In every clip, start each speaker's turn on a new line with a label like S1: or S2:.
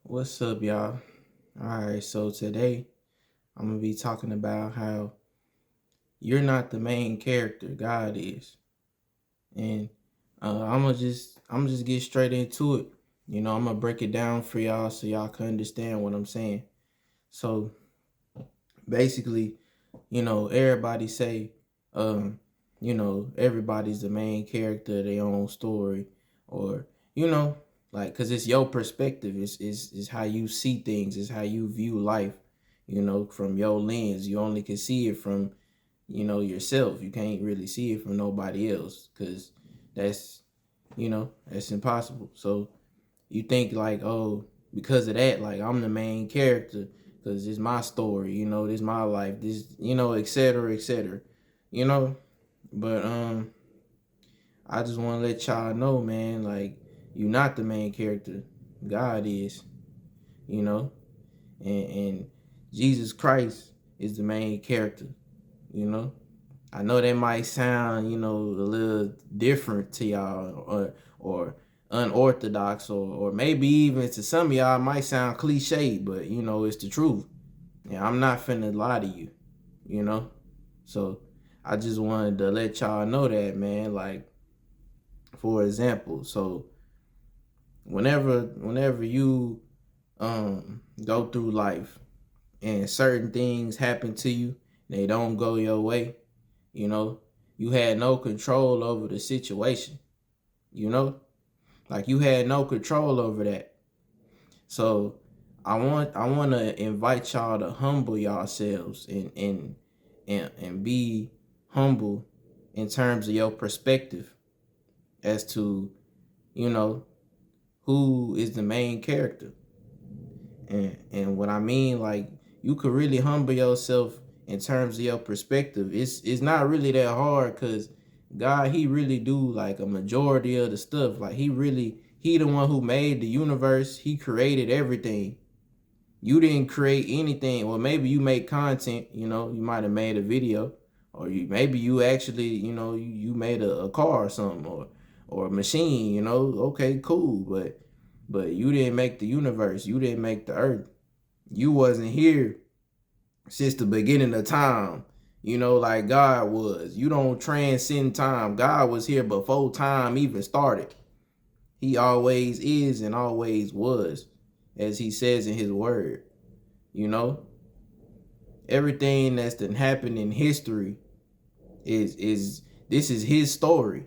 S1: What's up, y'all? All right, so today I'm gonna be talking about how you're not the main character, God is, and I'm just get straight into it. I'm gonna break it down for y'all so y'all can understand what I'm saying. So basically, everybody say, everybody's the main character of their own story, or you know, cause it's your perspective, it's how you see things, it's how you view life, from your lens. You only can see it from, yourself. You can't really see it from nobody else, cause that's, that's impossible. So you think like, oh, because of that, like I'm the main character because it's my story, this my life, this, et cetera, et cetera, you know. But I just want to let y'all know, man, like you're not the main character. God is, you know, and Jesus Christ is the main character, you know. I know that might sound, a little different to y'all, or unorthodox, or maybe even to some of y'all it might sound cliche, but it's the truth. Yeah, I'm not finna lie to you, you know. So I just wanted to let y'all know that, man. Like, for example, so whenever you go through life and certain things happen to you, they don't go your way, you know, you had no control over the situation, you know, like you had no control over that. So I want to invite y'all to humble yourselves and be humble in terms of your perspective as to, you know, who is the main character. And what I mean, like, you could really humble yourself in terms of your perspective. It's not really that hard, because God, he really do like a majority of the stuff. Like he the one who made the universe. He created everything. You didn't create anything. Well, maybe you make content, you might have made a video, or maybe you actually, you made a car or something, or a machine, okay, cool. But you didn't make the universe. You didn't make the earth. You wasn't here since the beginning of time, like God was. You don't transcend time. God was here before time even started. He always is and always was, as he says in his word. You know, everything that's been happened in history is this is his story.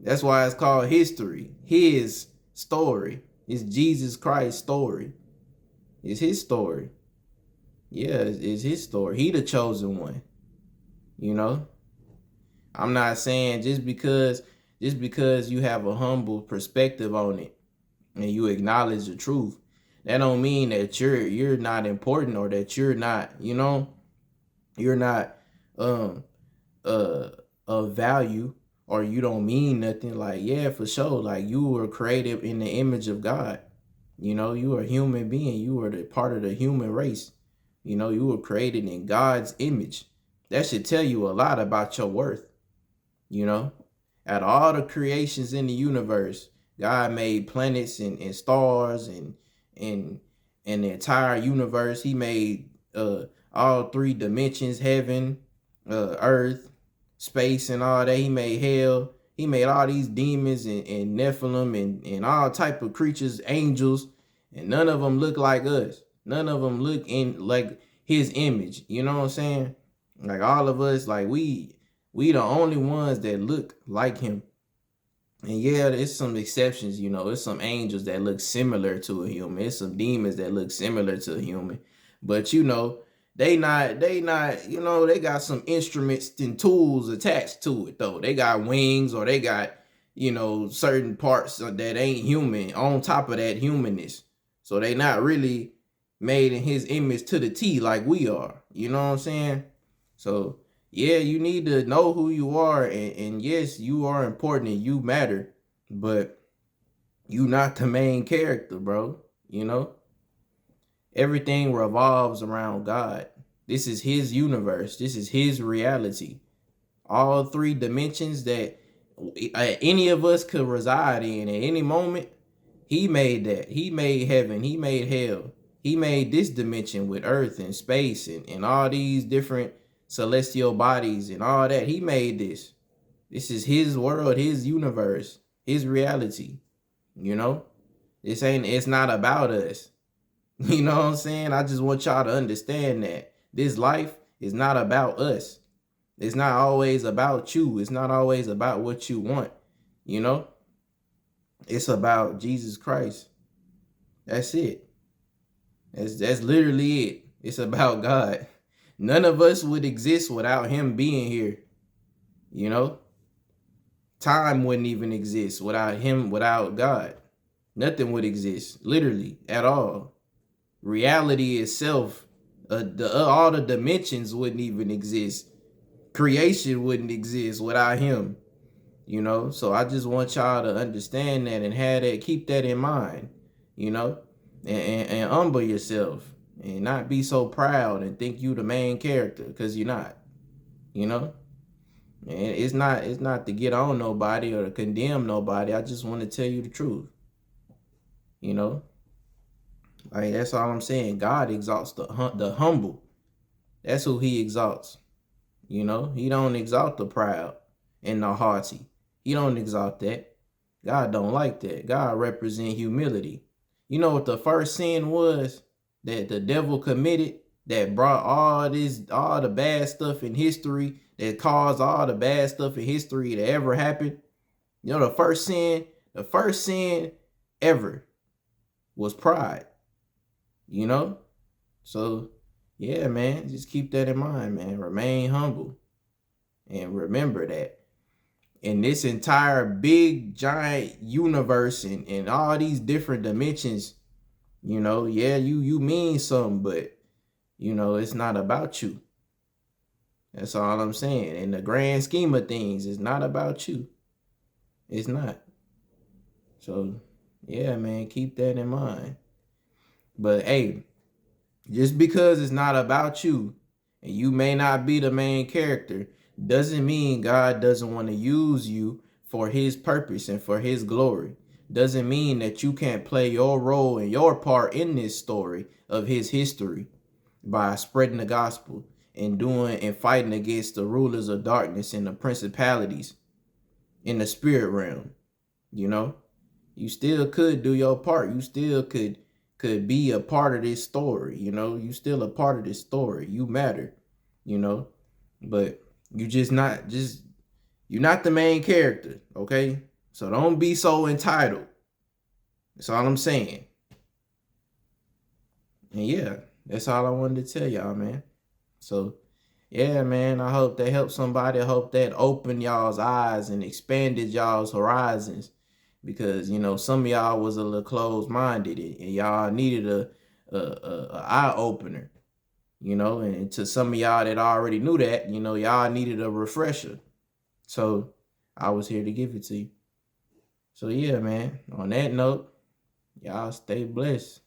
S1: That's why it's called history. His story. It's Jesus Christ's story. It's his story. Yeah, it's his story. He the chosen one. You know, I'm not saying just because you have a humble perspective on it and you acknowledge the truth, that don't mean that you're not important, or that you're not, you're not um uh of value, or you don't mean nothing. Like, yeah, for sure, like you were created in the image of God. You are a human being. You are the part of the human race. You were created in God's image. That should tell you a lot about your worth. you know Out of all the creations in the universe, God made planets and stars and and the entire universe. He made all three dimensions: heaven, earth, space, and all that. He made hell. He made all these demons and Nephilim and all type of creatures, angels, and none of them look like us. None of them look in like his image. You know what I'm saying? Like, all of us, like we the only ones that look like him. And yeah, there's some exceptions, There's some angels that look similar to a human. There's some demons that look similar to a human. But they not, they got some instruments and tools attached to it though. They got wings, or they got, certain parts that ain't human on top of that humanness. So they not really made in his image to the T like we are. You know what I'm saying? So yeah, you need to know who you are, and yes, you are important and you matter, but you not the main character, bro. You know, everything revolves around God. This is his universe. This is his reality. All three dimensions that any of us could reside in at any moment, He made that. He made heaven. He made hell. He made this dimension with earth and space and all these different celestial bodies and all that. He made this. This is his world, his universe, his reality. You know, it's not about us. You know what I'm saying? I just want y'all to understand that this life is not about us. It's not always about you. It's not always about what you want. You know, it's about Jesus Christ. That's it. That's literally it. It's about God. None of us would exist without him being here. You know, time wouldn't even exist without him, without God. Nothing would exist, literally, at all. Reality itself, all the dimensions wouldn't even exist. Creation wouldn't exist without him. You know, so I just want y'all to understand that and have that, keep that in mind, you know, and humble yourself and not be so proud and think you the main character, because you're not, you know. And it's not to get on nobody or to condemn nobody. I just want to tell you the truth, you know. Like, that's all I'm saying. God exalts the humble. That's who he exalts. You know, he don't exalt the proud and the haughty. He don't exalt that. God don't like that. God represent humility. You know what the first sin was that the devil committed that brought all the bad stuff in history, that caused all the bad stuff in history to ever happen? You know, the first sin ever was pride. You know? So, yeah, man, just keep that in mind, man. Remain humble. And remember that in this entire big, giant universe and all these different dimensions, you know, yeah, you mean something, but, you know, it's not about you. That's all I'm saying. In the grand scheme of things, it's not about you. It's not. So, yeah, man, keep that in mind. But, hey, just because it's not about you and you may not be the main character doesn't mean God doesn't want to use you for his purpose and for his glory. Doesn't mean that you can't play your role and your part in this story of his history by spreading the gospel and doing and fighting against the rulers of darkness and the principalities in the spirit realm. You know, you still could do your part. You still could be a part of this story. You know, you still a part of this story. You matter, you know, but you're not the main character. Okay. So don't be so entitled. That's all I'm saying. And yeah, that's all I wanted to tell y'all, man. So yeah, man, I hope that helped somebody. I hope that opened y'all's eyes and expanded y'all's horizons, because, you know, some of y'all was a little closed-minded and y'all needed a eye opener, you know, and to some of y'all that already knew that, you know, y'all needed a refresher. So I was here to give it to you. So yeah, man, on that note, y'all stay blessed.